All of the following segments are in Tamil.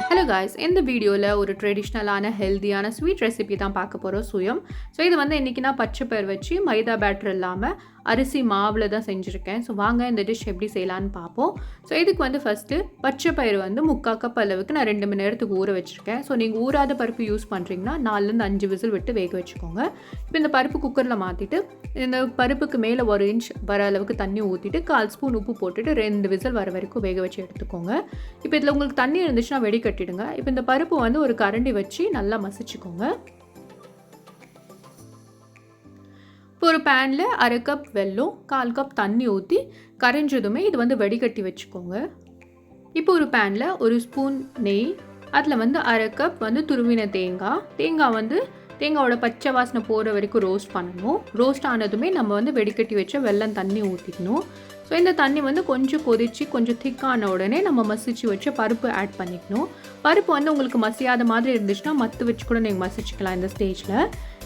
Hello guys, in the video ஒரு ட்ரெடிஷ்னலான ஹெல்தியான ஸ்வீட் ரெசிபி தான் பார்க்க போகிறோம் சுயம். ஸோ இது வந்து இன்றைக்கி நான் பச்சைப்பயிறு வச்சு மைதா பேட்டர் இல்லாமல் அரிசி மாவில் தான் செஞ்சுருக்கேன். ஸோ வாங்க இந்த டிஷ் எப்படி செய்யலான்னு பார்ப்போம். ஸோ இதுக்கு வந்து ஃபஸ்ட்டு பச்சைப்பயிறு வந்து 3/4 கப் அளவுக்கு நான் 2 மணி நேரத்துக்கு ஊற வச்சுருக்கேன். ஸோ நீங்கள் ஊறாத பருப்பு யூஸ் பண்ணுறீங்கன்னா 4லேருந்து 5 விசில் விட்டு வேக வச்சுக்கோங்க. இப்போ இந்த பருப்பு குக்கரில் மாற்றிட்டு இந்த பருப்புக்கு மேலே 1 இன்ச் வர அளவுக்கு தண்ணி ஊற்றிட்டு 1/4 ஸ்பூன் உப்பு போட்டுட்டு 2 விசில் வர வரைக்கும் வேக வச்சு எடுத்துக்கோங்க. இப்போ இதில் உங்களுக்கு தண்ணி இருந்துச்சுன்னா வெடிக்கட்டிடுங்க. இப்போ இந்த பருப்பு வந்து ஒரு கரண்டி வச்சு நல்லா மசிச்சுக்கோங்க. இப்போ ஒரு பேனில் 1/2 கப் வெல்லம் 1/4 கப் தண்ணி ஊற்றி கரைஞ்சதுமே இது வந்து வடிகட்டி வச்சுக்கோங்க. இப்போ ஒரு பேனில் 1 ஸ்பூன் நெய், அதில் வந்து 1/2 கப் வந்து துருவின தேங்காய் வந்து தேங்காயோட பச்சை வாசனை போகிற வரைக்கும் ரோஸ்ட் பண்ணணும். ரோஸ்ட் ஆனதுமே நம்ம வந்து வெடிக்கட்டி வச்ச வெல்லம் தண்ணி ஊற்றிக்கணும். ஸோ இந்த தண்ணி வந்து கொஞ்சம் கொதித்து கொஞ்சம் திக்கான உடனே நம்ம மசிச்சு வச்ச பருப்பு ஆட் பண்ணிக்கணும். பருப்பு வந்து உங்களுக்கு மசியாத மாதிரி இருந்துச்சுன்னா மத்து வச்சு கூட நீங்கள் மசிச்சுக்கலாம் இந்த ஸ்டேஜில்.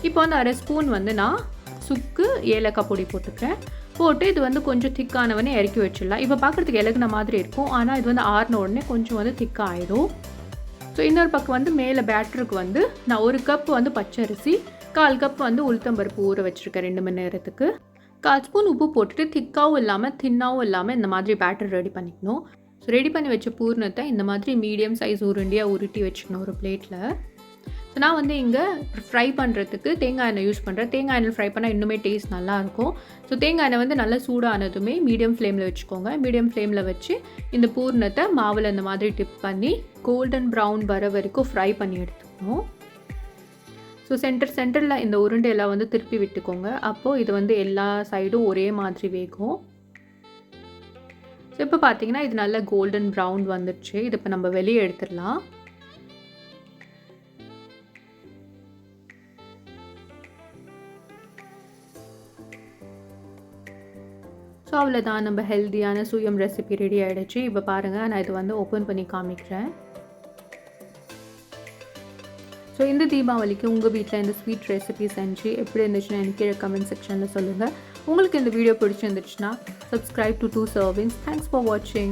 இப்போ வந்து 1/2 ஸ்பூன் வந்து நான் சுக்கு ஏலக்காய் பொடி போட்டுக்கிறேன். போட்டு இது வந்து கொஞ்சம் திக்கானவனே இறக்கி வச்சிடலாம். இப்போ பார்க்குறதுக்கு இலகுன மாதிரி இருக்கும், ஆனால் இது வந்து ஆறின உடனே கொஞ்சம் வந்து திக்காக ஆகிடும். ஸோ இன்னொரு பக்கம் வந்து மேலே பேட்டருக்கு வந்து நான் 1 கப் வந்து பச்சரிசி 1/4 கப் வந்து உளுத்தம்பருப்பு ஊற வச்சுருக்கேன் 2 மணி நேரத்துக்கு. 1/4 ஸ்பூன் உப்பு போட்டுட்டு திக்காவும் இல்லாமல் தின்னாவும் இல்லாமல் இந்த மாதிரி பேட்டர் ரெடி பண்ணிக்கணும். ஸோ ரெடி பண்ணி வச்ச பூர்ணத்தை இந்த மாதிரி மீடியம் சைஸ் உருண்டியாக உருட்டி வச்சுக்கணும் ஒரு பிளேட்டில். ஸோ நான் வந்து இங்கே ஃப்ரை பண்ணுறதுக்கு தேங்காய் எண்ணெய் யூஸ் பண்ணுறேன். தேங்காய் எண்ணெய் ஃப்ரை பண்ணால் இன்னுமே டேஸ்ட் நல்லாயிருக்கும். ஸோ தேங்காய் எண்ணெய் வந்து நல்லா சூடானதுமே மீடியம் ஃப்ளேமில் வச்சுக்கோங்க. மீடியம் ஃப்ளேமில் வச்சு இந்த பூர்ணத்தை மாவில் இந்த மாதிரி டிப் பண்ணி கோல்டன் ப்ரௌன் வர வரைக்கும் ஃப்ரை பண்ணி எடுத்துக்கணும். ஸோ சென்டரில் இந்த உருண்டையெல்லாம் வந்து திருப்பி விட்டுக்கோங்க. அப்போது இது வந்து எல்லா சைடும் ஒரே மாதிரி வேகும். ஸோ இப்போ பார்த்தீங்கன்னா இது நல்லா கோல்டன் ப்ரௌன் வந்துடுச்சு. இது இப்போ நம்ம வெளியே எடுத்துடலாம். ஸோ அவ்வளோதான், நம்ம ஹெல்த்தியான சுயம் ரெசிபி ரெடி ஆகிடுச்சு. இப்போ பாருங்கள், நான் இது வந்து ஓப்பன் பண்ணி காமிக்கிறேன். ஸோ இந்த தீபாவளிக்கு உங்கள் வீட்டில் இந்த ஸ்வீட் ரெசிபி செஞ்சு எப்படி இருந்துச்சுன்னா எனக்கு கமெண்ட் செக்ஷனில் சொல்லுங்கள். உங்களுக்கு இந்த வீடியோ பிடிச்சிருந்துச்சுன்னா subscribe to 2 servings. Thanks for watching.